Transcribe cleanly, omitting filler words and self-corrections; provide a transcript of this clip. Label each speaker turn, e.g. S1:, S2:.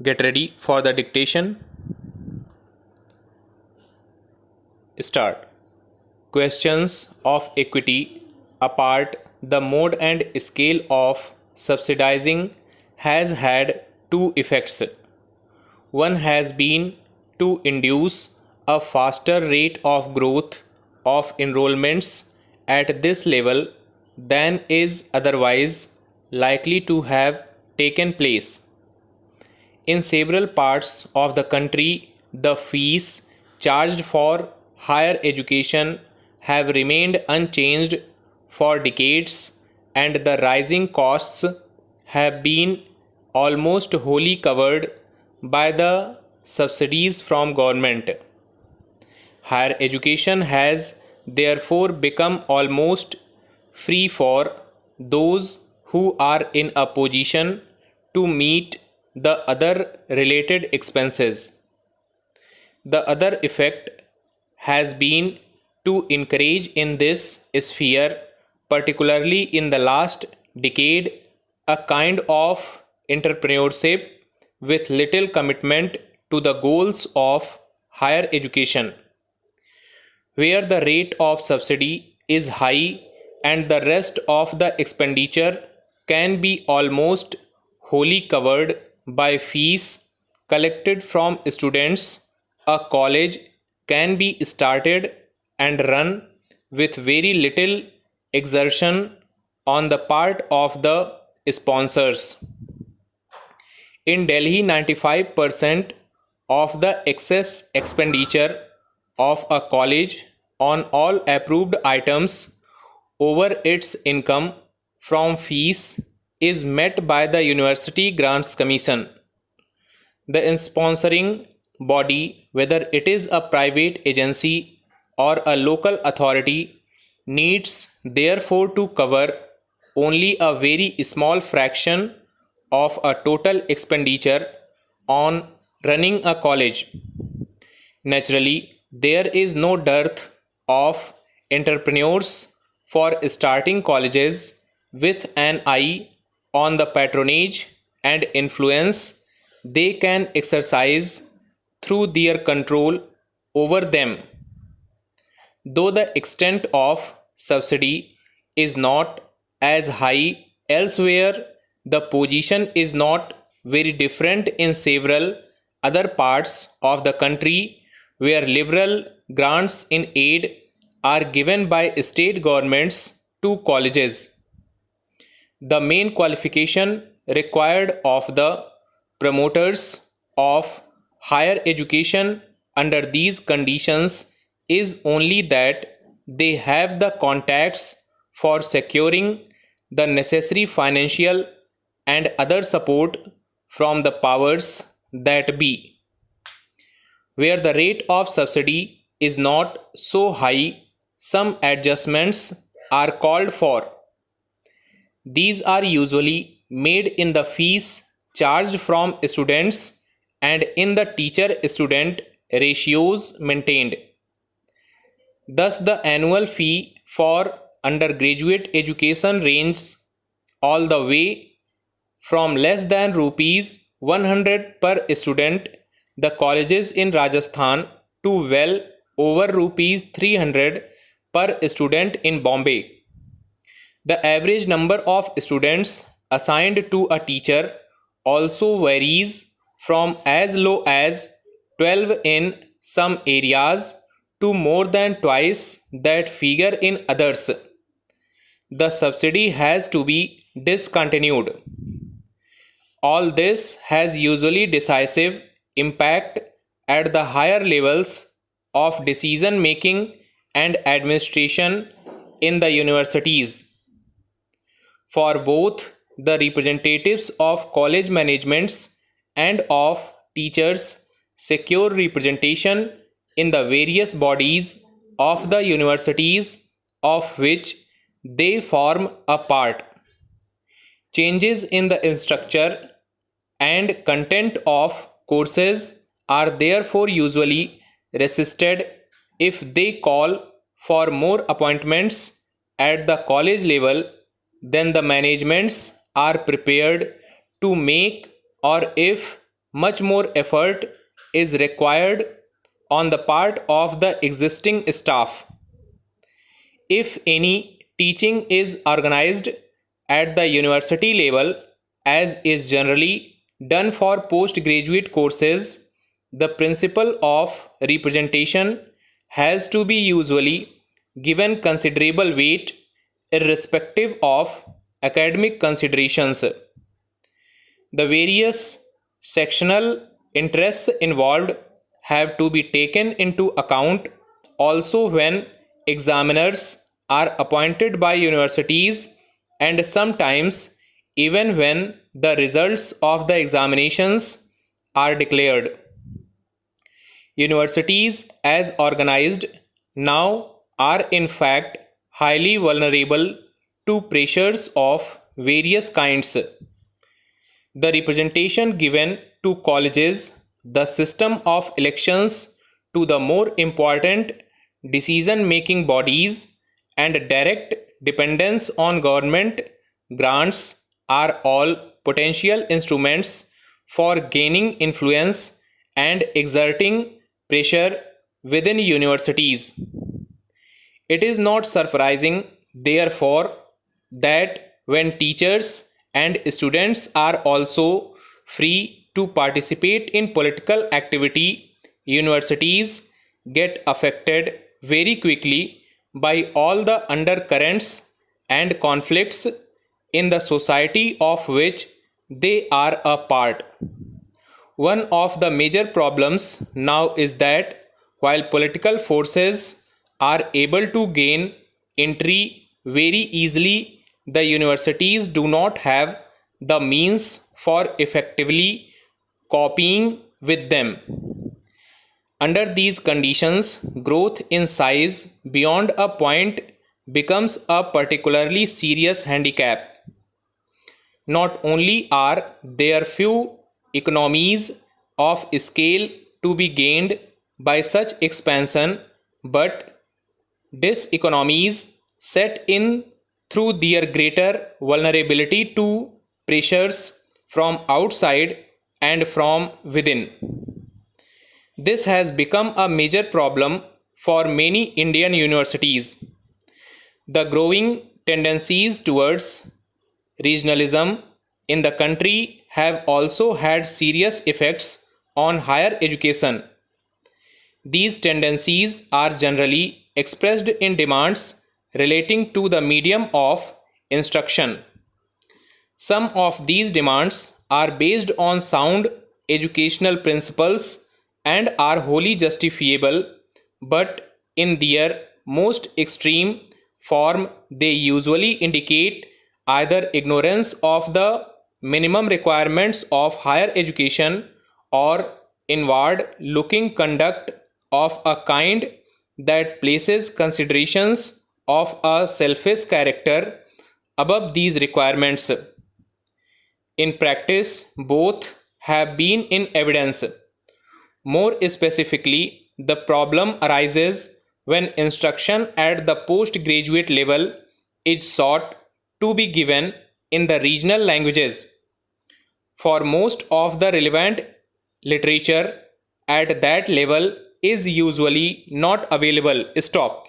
S1: Get ready for the dictation. Start. Questions of equity apart, the mode and scale of subsidizing has had two effects. One has been to induce a faster rate of growth of enrollments at this level than is otherwise likely to have taken place. In several parts of the country, the fees charged for higher education have remained unchanged for decades, and the rising costs have been almost wholly covered by the subsidies from government. Higher education has therefore become almost free for those who are in a position to meet the other related expenses. The other effect has been to encourage in this sphere, particularly in the last decade, a kind of entrepreneurship with little commitment to the goals of higher education, where the rate of subsidy is high and the rest of the expenditure can be almost wholly covered by fees collected from students. A college can be started and run with very little exertion on the part of the sponsors. In Delhi, 95% of the excess expenditure of a college on all approved items over its income from fees is met by the University Grants Commission. The sponsoring body, whether it is a private agency or a local authority, needs therefore to cover only a very small fraction of a total expenditure on running a college. Naturally, there is no dearth of entrepreneurs for starting colleges with an eye on the patronage and influence they can exercise through their control over them. Though the extent of subsidy is not as high elsewhere, the position is not very different in several other parts of the country where liberal grants in aid are given by state governments to colleges. The main qualification required of the promoters of higher education under these conditions is only that they have the contacts for securing the necessary financial and other support from the powers that be. Where the rate of subsidy is not so high, some adjustments are called for. These are usually made in the fees charged from students and in the teacher-student ratios maintained. Thus, the annual fee for undergraduate education ranges all the way from less than rupees 100 per student, the colleges in Rajasthan, to well over rupees 300 per student in Bombay. The average number of students assigned to a teacher also varies from as low as 12 in some areas to more than twice that figure in others. The subsidy has to be discontinued. All this has usually decisive impact at the higher levels of decision making and administration in the universities. For both the representatives of college managements and of teachers secure representation in the various bodies of the universities of which they form a part. Changes in the structure and content of courses are therefore usually resisted if they call for more appointments at the college level than the managements are prepared to make, or if much more effort is required on the part of the existing staff. If any teaching is organized at the university level, as is generally done for postgraduate courses, the principle of representation has to be usually given considerable weight irrespective of academic considerations. The various sectional interests involved have to be taken into account also when examiners are appointed by universities, and sometimes even when the results of the examinations are declared. Universities, as organized now, are in fact highly vulnerable to pressures of various kinds. The representation given to colleges, the system of elections to the more important decision making bodies, and direct dependence on government grants are all potential instruments for gaining influence and exerting pressure within universities. It is not surprising, therefore, that when teachers and students are also free to participate in political activity, universities get affected very quickly by all the undercurrents and conflicts in the society of which they are a part. One of the major problems now is that while political forces are able to gain entry very easily, the universities do not have the means for effectively copying with them. Under these conditions, growth in size beyond a point becomes a particularly serious handicap. Not only are there few economies of scale to be gained by such expansion, but diseconomies set in through their greater vulnerability to pressures from outside and from within. This has become a major problem for many Indian universities. The growing tendencies towards regionalism in the country have also had serious effects on higher education. These tendencies are generally expressed in demands relating to the medium of instruction. Some of these demands are based on sound educational principles and are wholly justifiable, but in their most extreme form, they usually indicate either ignorance of the minimum requirements of higher education or inward looking conduct of a kind that places considerations of a selfish character above these requirements. In practice, both have been in evidence. More specifically, the problem arises when instruction at the postgraduate level is sought to be given in the regional languages. For most of the relevant literature at that level is usually not available. Stop.